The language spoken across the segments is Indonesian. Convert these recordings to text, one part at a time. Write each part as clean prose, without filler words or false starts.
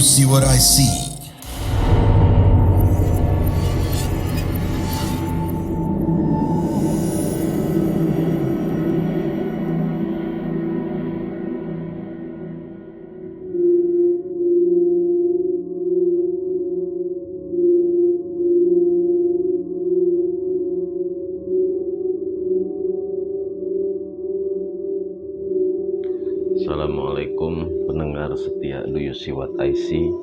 see what I see? Assalamualaikum pendengar setia Do You See What I See.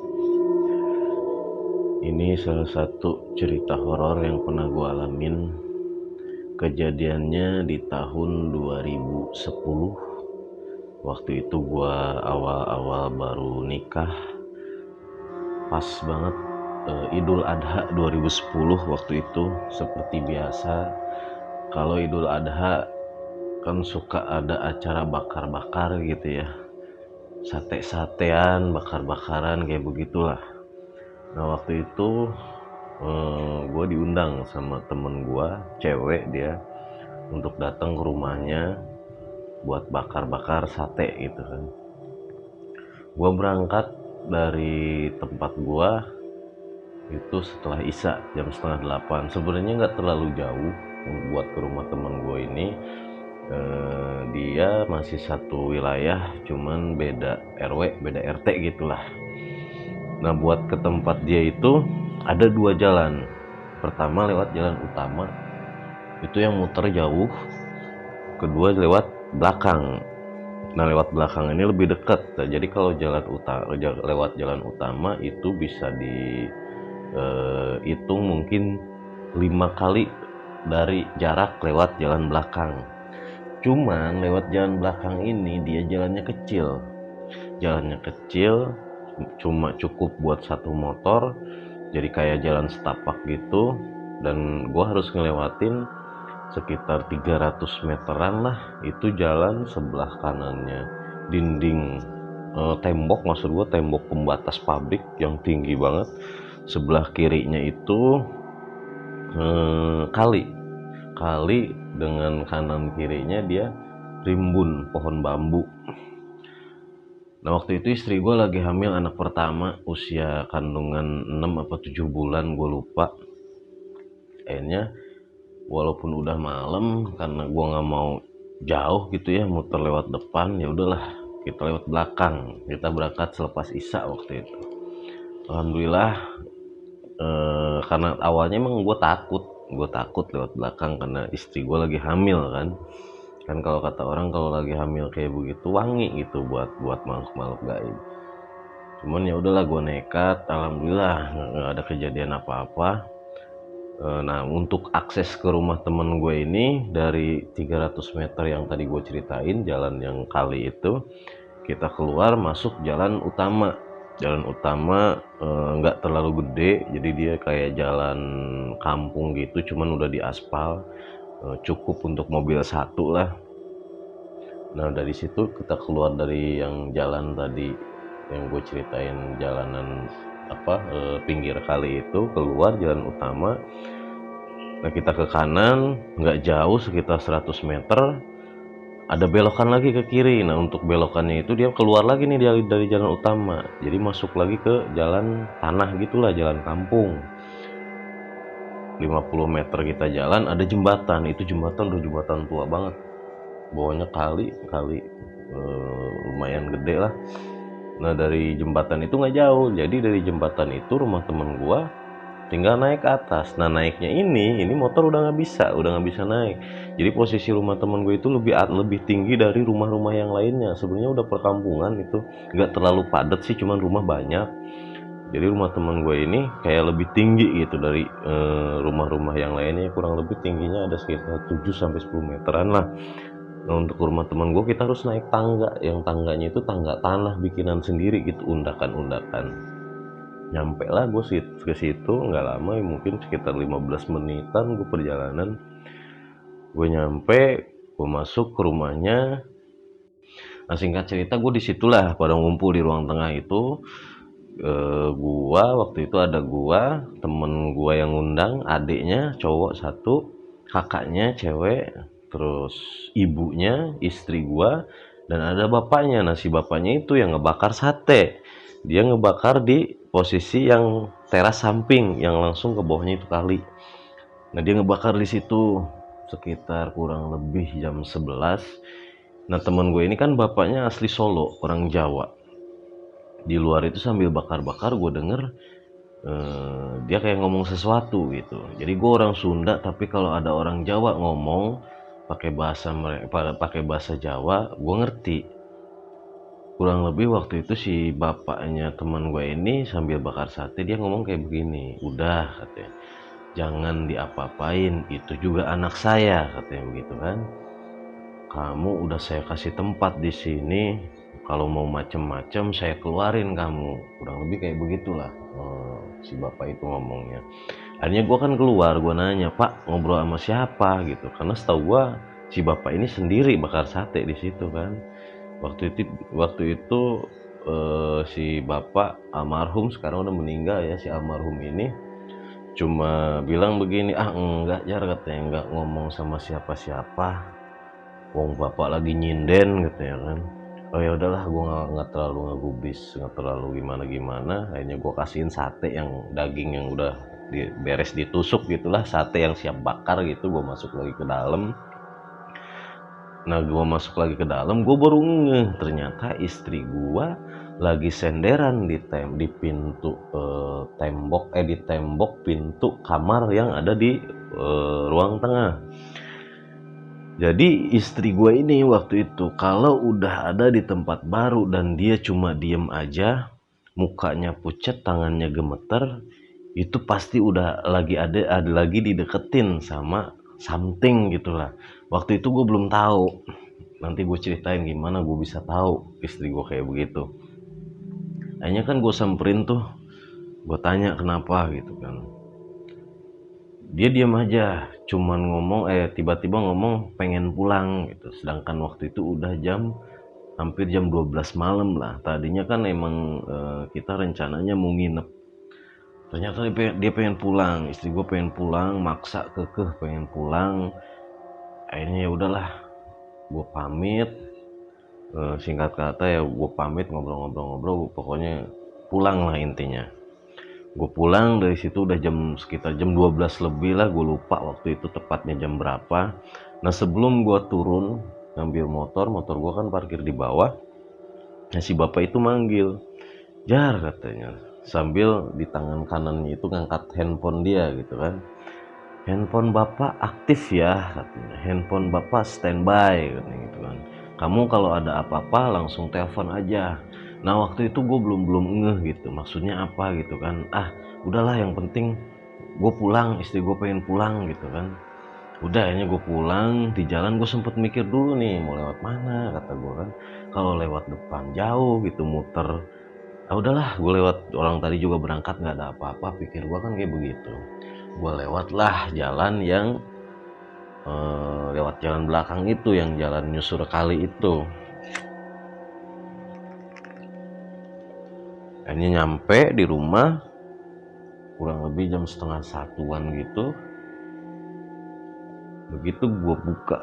Ini salah satu cerita horor yang pernah gue alamin. Kejadiannya di tahun 2010. Waktu itu gue awal-awal baru nikah. Pas banget Idul Adha 2010 waktu itu. Seperti biasa, kalau Idul Adha kan suka ada acara bakar-bakar gitu ya, sate-satean, bakar-bakaran kayak begitulah. Nah waktu itu gue diundang sama temen gue, cewek dia, untuk datang ke rumahnya buat bakar-bakar sate gitu kan. Gue berangkat dari tempat gue itu setelah Isya jam 7:30. Sebenarnya nggak terlalu jauh buat ke rumah temen gue ini. Dia masih satu wilayah, cuman beda RW, beda RT gitulah. Nah buat ke tempat dia itu ada dua jalan. Pertama lewat jalan utama, itu yang muter jauh. Kedua lewat belakang. Nah lewat belakang ini lebih dekat. Nah, jadi kalau lewat jalan utama itu bisa dihitung mungkin 5 kali dari jarak lewat jalan belakang. Cuman lewat jalan belakang ini dia jalannya kecil, cuma cukup buat satu motor, jadi kayak jalan setapak gitu. Dan gua harus ngelewatin sekitar 300 meteran lah. Itu jalan sebelah kanannya dinding tembok, maksud gua tembok pembatas pabrik yang tinggi banget. Sebelah kirinya itu kali dengan kanan kirinya dia rimbun pohon bambu. Nah waktu itu istri gue lagi hamil anak pertama, usia kandungan 6 apa 7 bulan, gue lupa. Akhirnya walaupun udah malam, karena gue nggak mau jauh gitu ya muter lewat depan, ya udahlah kita lewat belakang. Kita berangkat selepas Isya waktu itu. Alhamdulillah, karena awalnya emang gue takut lewat belakang karena istri gue lagi hamil kan kalau kata orang kalau lagi hamil kayak begitu wangi gitu buat makhluk gaib. Cuman ya udahlah gue nekat, alhamdulillah nggak ada kejadian apa-apa. Nah untuk akses ke rumah temen gue ini dari 300 meter yang tadi gue ceritain, jalan yang kali itu, kita keluar masuk jalan utama nggak terlalu gede, jadi dia kayak jalan kampung gitu, cuman udah diaspal, cukup untuk mobil satu lah. Nah dari situ kita keluar dari yang jalan tadi yang gue ceritain, jalanan pinggir kali itu, keluar jalan utama. Nah kita ke kanan nggak jauh, sekitar 100 meter ada belokan lagi ke kiri. Nah untuk belokannya itu dia keluar lagi nih dari jalan utama, jadi masuk lagi ke jalan tanah gitulah, jalan kampung. 50 meter kita jalan ada jembatan. Itu jembatan udah jembatan tua banget, bawahnya kali lumayan gede lah. Nah dari jembatan itu nggak jauh, jadi dari jembatan itu rumah temen gua tinggal naik ke atas. Nah naiknya ini motor udah nggak bisa naik. Jadi posisi rumah temen gue itu lebih tinggi dari rumah-rumah yang lainnya. Sebenarnya udah perkampungan itu, nggak terlalu padat sih, cuman rumah banyak. Jadi rumah temen gue ini kayak lebih tinggi gitu dari rumah-rumah yang lainnya. Kurang lebih tingginya ada sekitar 7-10 meteran lah. Nah untuk rumah temen gue kita harus naik tangga, yang tangganya itu tangga tanah bikinan sendiri gitu, undakan. Nyampe lah gue ke situ nggak lama, mungkin sekitar 15 menitan gue perjalanan. Gue nyampe, gue masuk ke rumahnya. Nah singkat cerita gue disitulah pada ngumpul di ruang tengah itu. Waktu itu ada temen gua yang ngundang, adiknya cowok satu, kakaknya cewek, terus ibunya, istri gua, dan ada bapaknya. Nah si bapaknya itu yang ngebakar sate. Dia ngebakar di posisi yang teras samping yang langsung ke bawahnya itu kali. Nah, dia ngebakar di situ sekitar kurang lebih jam 11. Nah, teman gue ini kan bapaknya asli Solo, orang Jawa. Di luar itu sambil bakar-bakar gue denger dia kayak ngomong sesuatu gitu. Jadi gue orang Sunda, tapi kalau ada orang Jawa ngomong pakai bahasa mereka, pakai bahasa Jawa, gue ngerti. Kurang lebih waktu itu si bapaknya teman gue ini sambil bakar sate dia ngomong kayak begini, udah katanya, jangan diapa-apain, itu juga anak saya katanya begitu kan. Kamu udah saya kasih tempat di sini, kalau mau macem-macem saya keluarin kamu, kurang lebih kayak begitulah si bapak itu ngomongnya. Akhirnya gue kan keluar, gue nanya, Pak ngobrol sama siapa gitu, karena setahu gue si bapak ini sendiri bakar sate di situ kan. Waktu itu si bapak almarhum sekarang udah meninggal ya, si almarhum ini cuma bilang begini, ah enggak Jar katanya, enggak ngomong sama siapa-siapa, wong bapak lagi nyinden gitu ya kan. Oh ya udahlah, gue nggak terlalu ngegubris, nggak terlalu gimana gimana. Akhirnya gue kasihin sate yang daging yang udah beres ditusuk gitulah, sate yang siap bakar gitu. Gue masuk lagi ke dalam. Nah, gue masuk lagi ke dalam, gue baru ngeh ternyata istri gue lagi senderan di pintu di tembok pintu kamar yang ada di ruang tengah. Jadi istri gue ini waktu itu kalau udah ada di tempat baru dan dia cuma diem aja, mukanya pucat, tangannya gemeter, itu pasti udah ada lagi dideketin sama something gitulah. Waktu itu gue belum tahu. Nanti gue ceritain gimana gue bisa tahu istri gue kayak begitu. Akhirnya kan gue samperin tuh, gue tanya kenapa gitu kan. Dia diam aja, cuman ngomong tiba-tiba ngomong pengen pulang gitu. Sedangkan waktu itu udah hampir jam 12 malam lah. Tadinya kan emang kita rencananya mau nginep. Ternyata dia pengen pulang, istri gue pengen pulang, maksa kekeh pengen pulang. Akhirnya ya udahlah, gue pamit. Singkat kata ya gue pamit, ngobrol-ngobrol, pokoknya pulang lah intinya. Gue pulang dari situ udah sekitar jam 12 lebih lah, gue lupa waktu itu tepatnya jam berapa. Nah, sebelum gue turun ngambil motor gue kan parkir di bawah. Nah, si bapak itu manggil, Jar katanya, sambil di tangan kanannya itu ngangkat handphone dia gitu kan. Handphone bapak aktif ya katanya, handphone bapak standby katanya gitu kan. Kamu kalau ada apa-apa langsung telepon aja. Nah, waktu itu gue belum ngeh gitu, maksudnya apa gitu kan. Ah udahlah, yang penting gue pulang, istri gue pengen pulang gitu kan. Udah, akhirnya gue pulang. Di jalan gue sempet mikir dulu nih mau lewat mana, kata gue kan. Kalau lewat depan jauh gitu muter, ah udahlah gue lewat, orang tadi juga berangkat nggak ada apa-apa, pikir gue kan kayak begitu. Gue lewatlah jalan yang lewat jalan belakang itu, yang jalan nyusur kali itu. Akhirnya nyampe di rumah kurang lebih jam setengah satuan gitu. Begitu gue buka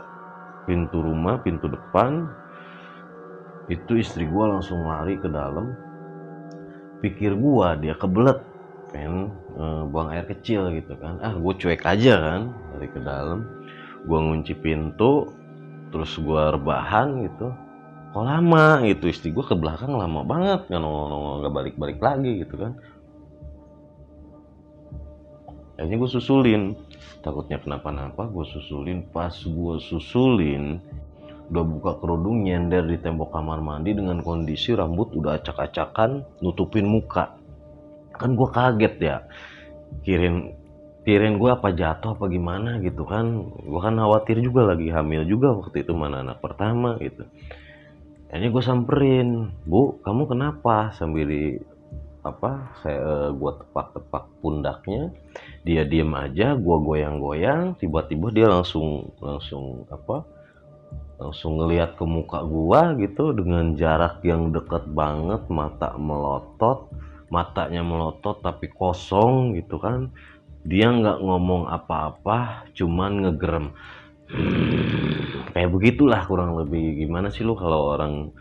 pintu rumah, pintu depan, itu istri gue langsung lari ke dalam. Pikir gue dia kebelet pengen buang air kecil gitu kan. Ah gue cuek aja kan, lari ke dalam. Gue ngunci pintu, terus gue rebahan gitu. Kok lama gitu, istri gue ke belakang lama banget, nggak nongol nggak balik lagi gitu kan. Akhirnya gue susulin, takutnya kenapa-napa. Gue susulin, pas gue susulin udah buka kerudung, nyender di tembok kamar mandi dengan kondisi rambut udah acak-acakan nutupin muka. Kan gue kaget ya, kirain gue apa jatuh apa gimana gitu kan. Gue kan khawatir juga, lagi hamil juga waktu itu, mana anak pertama gitu. Akhirnya gue samperin, Bu kamu kenapa, sambil gue tepak pundaknya. Dia diem aja, gue goyang-goyang, tiba-tiba dia langsung ngelihat ke muka gue gitu dengan jarak yang deket banget, matanya melotot tapi kosong gitu kan. Dia nggak ngomong apa-apa, cuman ngegerem. Kayak begitulah kurang lebih. Gimana sih lu kalau orang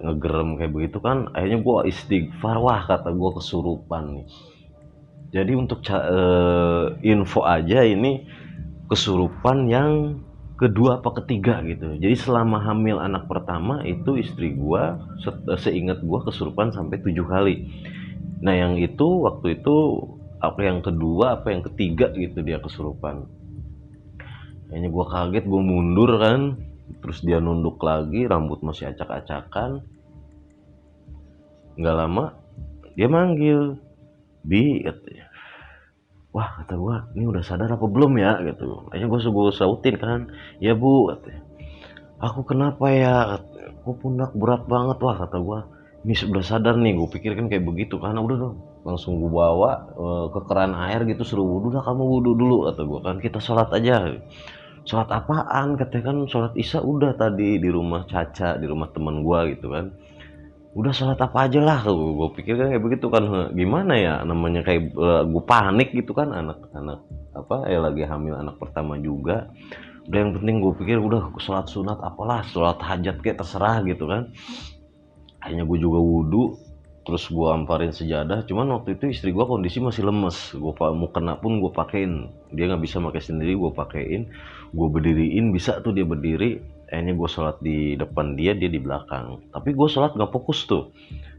ngegerem kayak begitu kan, akhirnya gue istighfar, wah kata gue kesurupan nih. Jadi untuk info aja, ini kesurupan yang kedua apa ketiga gitu. Jadi selama hamil anak pertama itu istri gua seingat gua kesurupan sampai 7 kali. Nah yang itu waktu itu apa yang kedua apa yang ketiga gitu dia kesurupan. Kayaknya gua kaget, gua mundur kan, terus dia nunduk lagi, rambut masih acak-acakan. Nggak lama dia manggil, "Bi," katanya. Wah kata gua, ini udah sadar apa belum ya gitu. Akhirnya gua sautin kan, "Ya Bu," katanya. "Aku kenapa ya? Aku pundak berat banget." Wah kata gua, ini sudah sadar nih. Gue pikir kan kayak begitu kan. Udah dong, langsung gue bawa ke keran air gitu, suruh wudhu. Dah kamu wudhu dulu kata gua kan, kita sholat aja. Sholat apaan katanya, kan sholat isya udah tadi di rumah Caca, di rumah teman gua gitu kan. Udah sholat apa aja lah, gue pikir kan kayak begitu kan. Gimana ya namanya, kayak gue panik gitu kan, anak-anak apa ya lagi hamil anak pertama juga. Udah yang penting gue pikir udah sholat sunat apalah, sholat hajat kayak terserah gitu kan. Akhirnya gue juga wudhu, terus gue amparin sejadah. Cuman waktu itu istri gue kondisi masih lemes, gue mau kena pun gue pakein, dia nggak bisa pakai sendiri, gue pakein, gue berdiriin, bisa tuh dia berdiri. Akhirnya gue sholat di depan dia, dia di belakang. Tapi gue sholat nggak fokus tuh,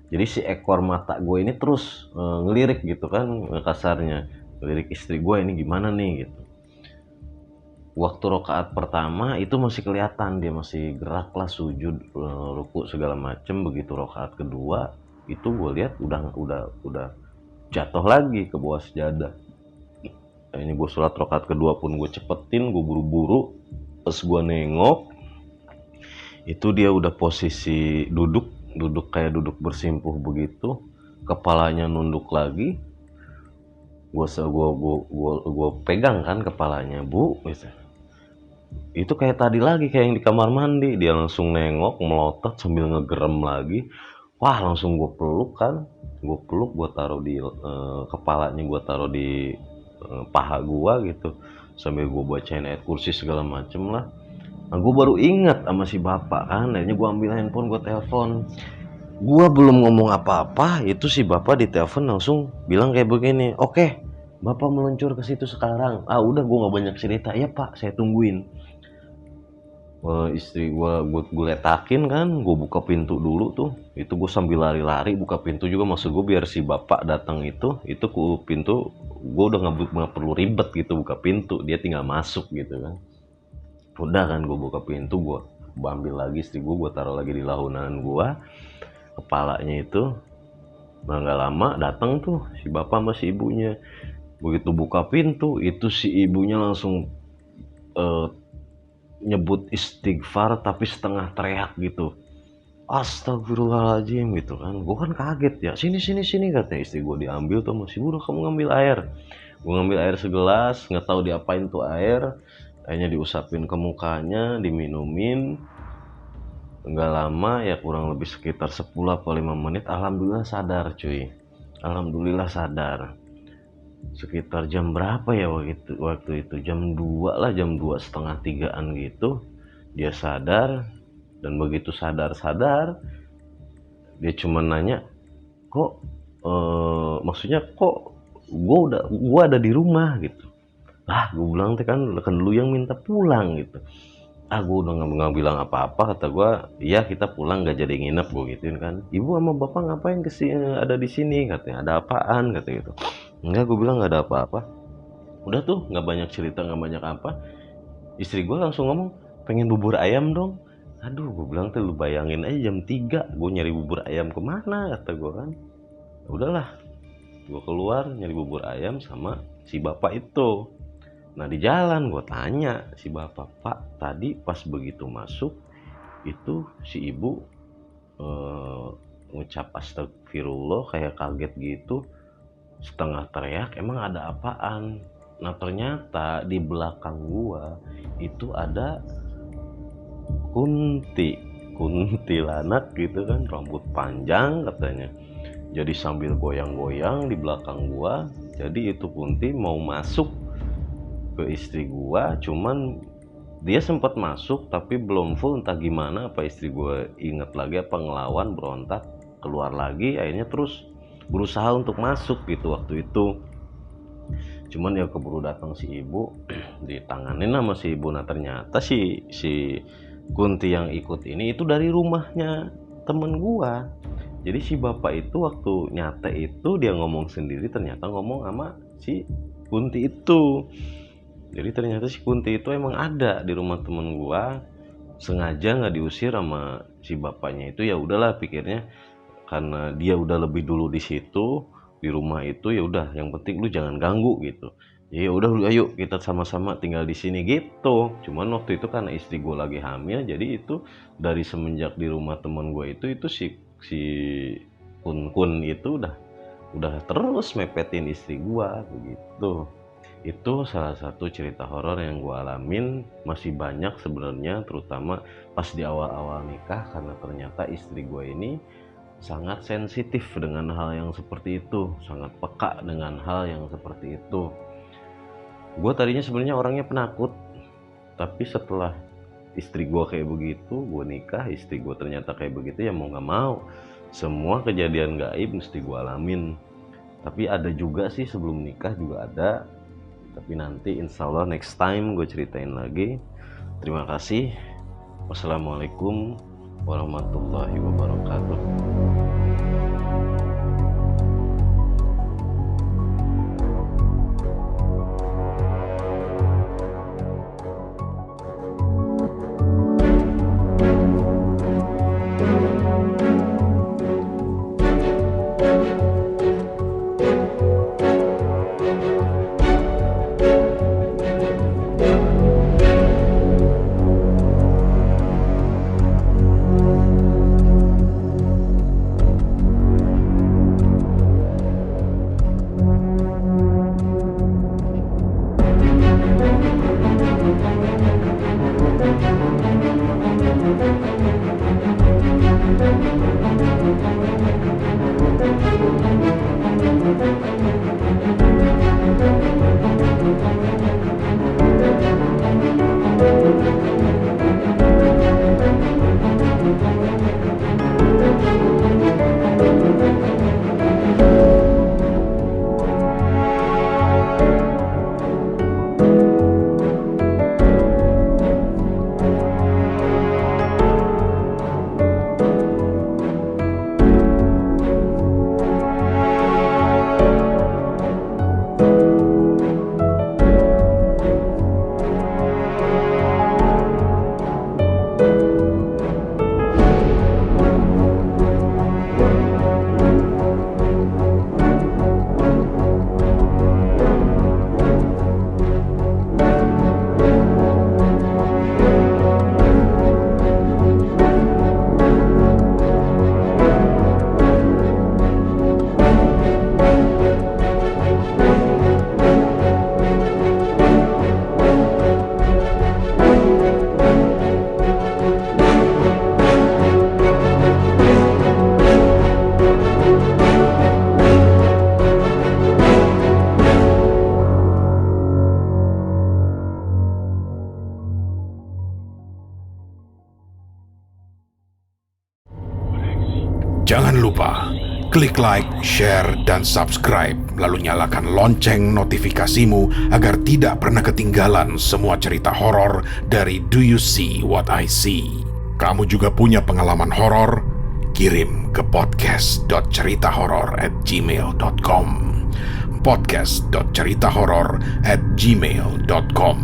jadi si ekor mata gue ini terus ngelirik gitu kan, kasarnya ngelirik istri gue, ini gimana nih gitu. Waktu rokaat pertama itu masih kelihatan dia masih gerak lah, sujud, ruku segala macem. Begitu rokaat kedua itu gue lihat udah jatuh lagi ke bawah sejadah. Nah, ini gue sholat rokaat kedua pun gue cepetin, gue buru-buru. Pas gue nengok itu dia udah posisi duduk kayak duduk bersimpuh begitu, kepalanya nunduk lagi. Gue pegang kan kepalanya, "Bu," gitu. Itu kayak tadi lagi, kayak yang di kamar mandi. Dia langsung nengok, melotot sambil ngegerem lagi. Wah langsung gue peluk kan, gue peluk, gue taruh di kepalanya, gue taruh di paha gue gitu, sambil gue bacain ayat kursi segala macem lah. Nah gue baru ingat sama si bapak kan. Akhirnya gue ambil handphone, gue telepon. Gue belum ngomong apa-apa, itu si bapak di telepon langsung bilang kayak begini, "Oke, bapak meluncur ke situ sekarang." Ah udah, gue nggak banyak cerita. "Ya pak, saya tungguin." Istri gue letakin kan, gue buka pintu dulu tuh. Itu gue sambil lari-lari buka pintu juga, maksud gue biar si bapak datang itu ku pintu gue udah nggak perlu ribet gitu buka pintu, dia tinggal masuk gitu kan. Udah kan, gue buka pintu, gue ambil lagi istri gue taruh lagi di lahunan gue, kepalanya itu. Nah nggak lama datang tuh si bapak sama si ibunya. Begitu buka pintu itu si ibunya langsung eh, nyebut istighfar tapi setengah teriak gitu, "Astagfirullahaladzim," gitu kan. Gue kan kaget ya, "Sini sini sini," katanya istri gue. Diambil tuh masih, "Udah kamu ngambil air." Gue ngambil air segelas, nggak tahu diapain tuh air. Akhirnya diusapin ke mukanya, diminumin. Nggak lama ya, kurang lebih sekitar 10 atau 5 menit, alhamdulillah sadar cuy. Alhamdulillah sadar. Sekitar jam berapa ya waktu itu, jam 2 lah, jam 2 setengah 3an gitu dia sadar. Dan begitu sadar dia cuma nanya, "Kok maksudnya kok gua ada di rumah gitu?" Lah gue bilang teh kan lu yang minta pulang gitu. "Ah gue udah nggak bilang apa-apa," kata gue. "Iya kita pulang, nggak jadi nginep," gue gituin kan. "Ibu sama bapak ngapain kesini, ada di sini?" katanya. "Ada apaan?" kata gitu. "Enggak," gue bilang, "nggak ada apa-apa." Udah tuh, nggak banyak cerita, nggak banyak apa. Istri gue langsung ngomong, "Pengen bubur ayam dong." Aduh gue bilang tuh, lu bayangin aja jam 3 gue nyari bubur ayam kemana, kata gue kan. Udahlah, gue keluar nyari bubur ayam sama si bapak itu. Nah di jalan gue tanya si bapak, "Pak, tadi pas begitu masuk itu si ibu ngucap astagfirullah kayak kaget gitu, setengah teriak, emang ada apaan?" Nah ternyata di belakang gua itu ada kuntilanak gitu kan, rambut panjang katanya. Jadi sambil goyang-goyang di belakang gua. Jadi itu kunti mau masuk ke istri gua, cuman dia sempat masuk tapi belum full, entah gimana, apa istri gue inget lagi apa ngelawan, berontak, keluar lagi, akhirnya terus berusaha untuk masuk gitu waktu itu. Cuman ya keburu datang si ibu, ditanganin sama si ibu. Nah ternyata si Kunti yang ikut ini itu dari rumahnya temen gua. Jadi si bapak itu waktu nyate itu dia ngomong sendiri, ternyata ngomong sama si Kunti itu. Jadi ternyata si Kunti itu emang ada di rumah temen gua, sengaja nggak diusir sama si bapaknya itu. Ya udahlah pikirnya, karena dia udah lebih dulu di situ, di rumah itu, ya udah yang penting lu jangan ganggu gitu. Ya udah, ayo kita sama-sama tinggal di sini gitu. Cuman waktu itu karena istri gue lagi hamil, jadi itu dari semenjak di rumah temen gue itu si Kun Kun itu udah terus mepetin istri gue begitu. Itu salah satu cerita horor yang gue alamin. Masih banyak sebenarnya, terutama pas di awal-awal nikah, karena ternyata istri gue ini sangat sensitif dengan hal yang seperti itu, sangat peka dengan hal yang seperti itu. Gue tadinya sebenarnya orangnya penakut, tapi setelah istri gue kayak begitu, gue nikah, istri gue ternyata kayak begitu, ya mau gak mau semua kejadian gaib mesti gue alamin. Tapi ada juga sih sebelum nikah juga ada, tapi nanti insya Allah next time gue ceritain lagi. Terima kasih. Wassalamualaikum warahmatullahi wabarakatuh. Jangan lupa klik like, share, dan subscribe, lalu nyalakan lonceng notifikasimu agar tidak pernah ketinggalan semua cerita horor dari Do You See What I See. Kamu juga punya pengalaman horor? Kirim ke podcast.ceritahoror@gmail.com podcast.ceritahoror@gmail.com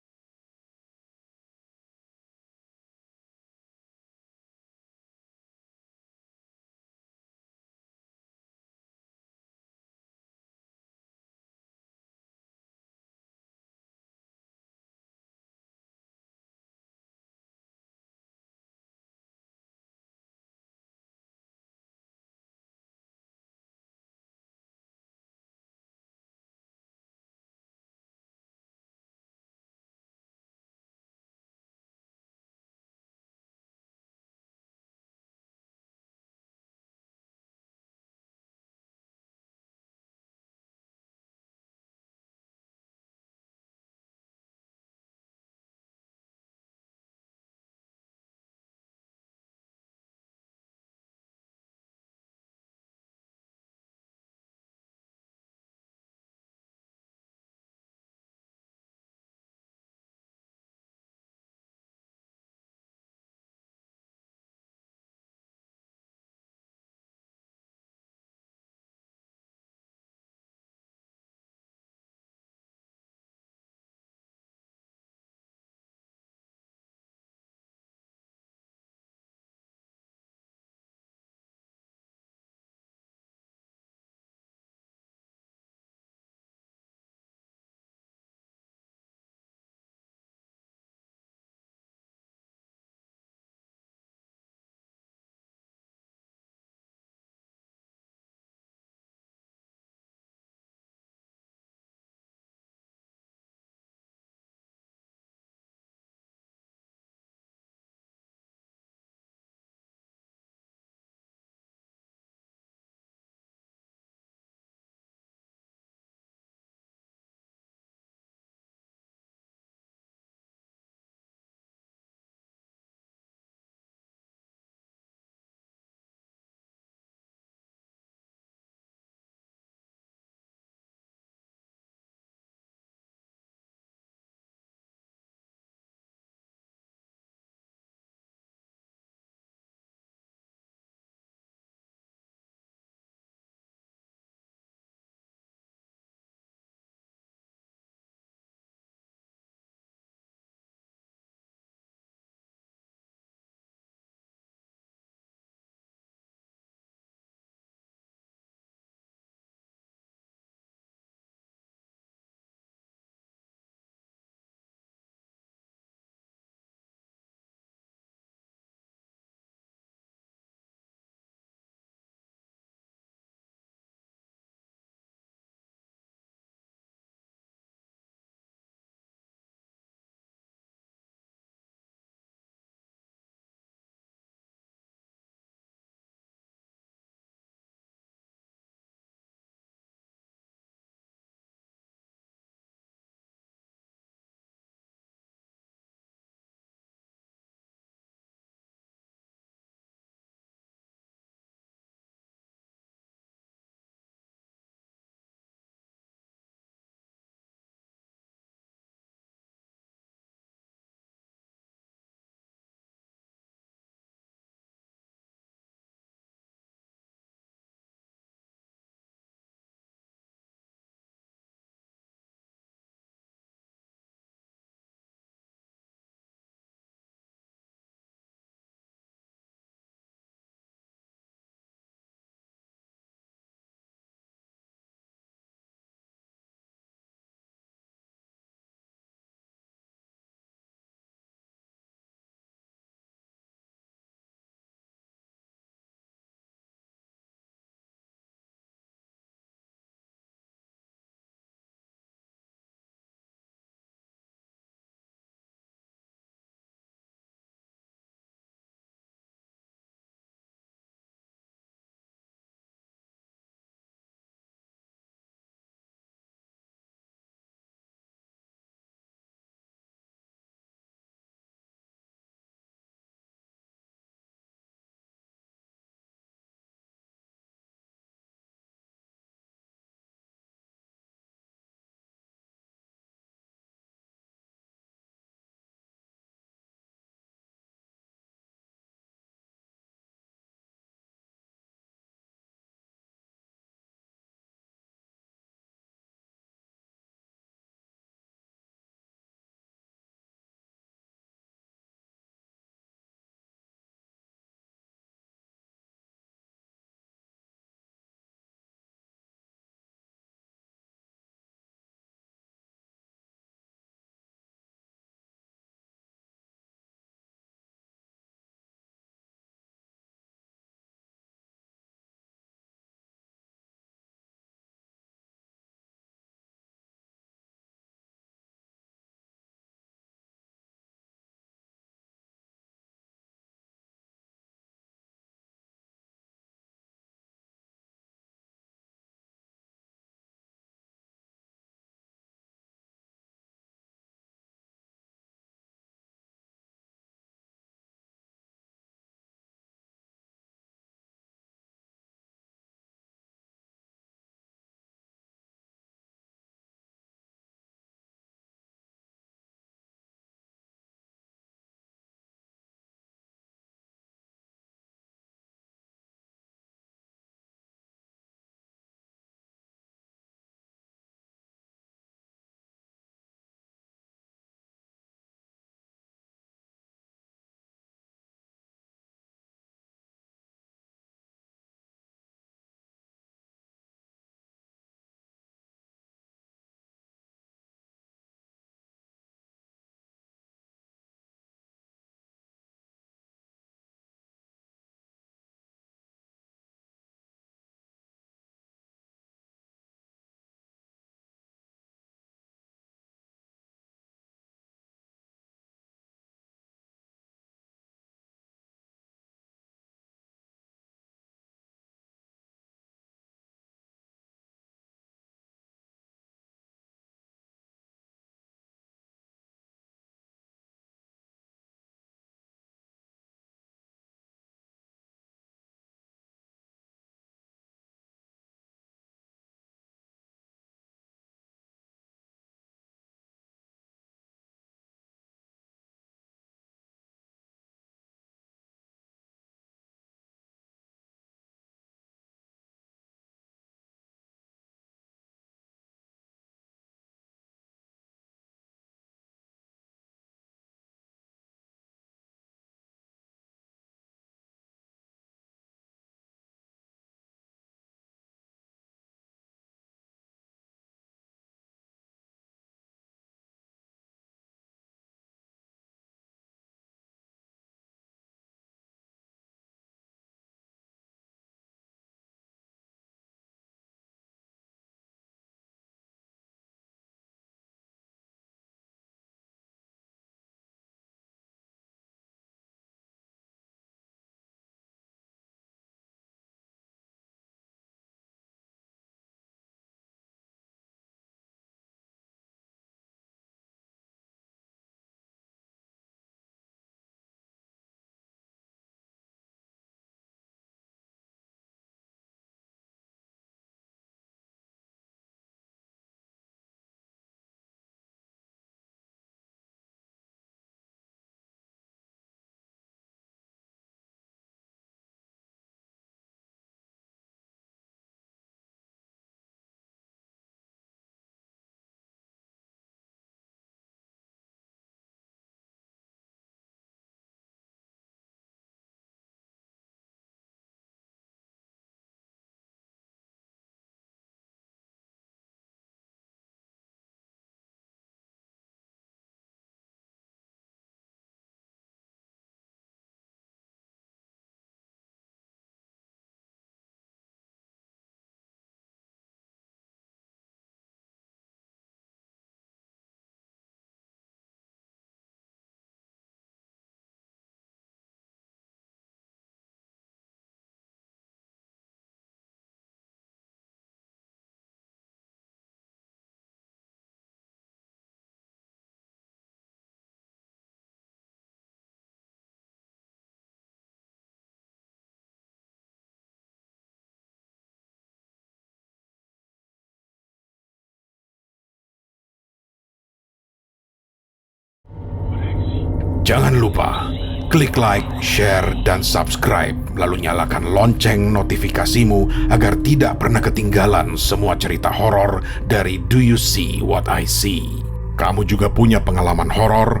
Jangan lupa klik like, share, dan subscribe, lalu nyalakan lonceng notifikasimu agar tidak pernah ketinggalan semua cerita horor dari Do You See What I See. Kamu juga punya pengalaman horor?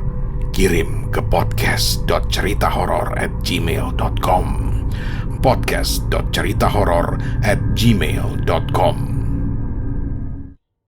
Kirim ke podcast.ceritahoror@gmail.com podcast.ceritahoror@gmail.com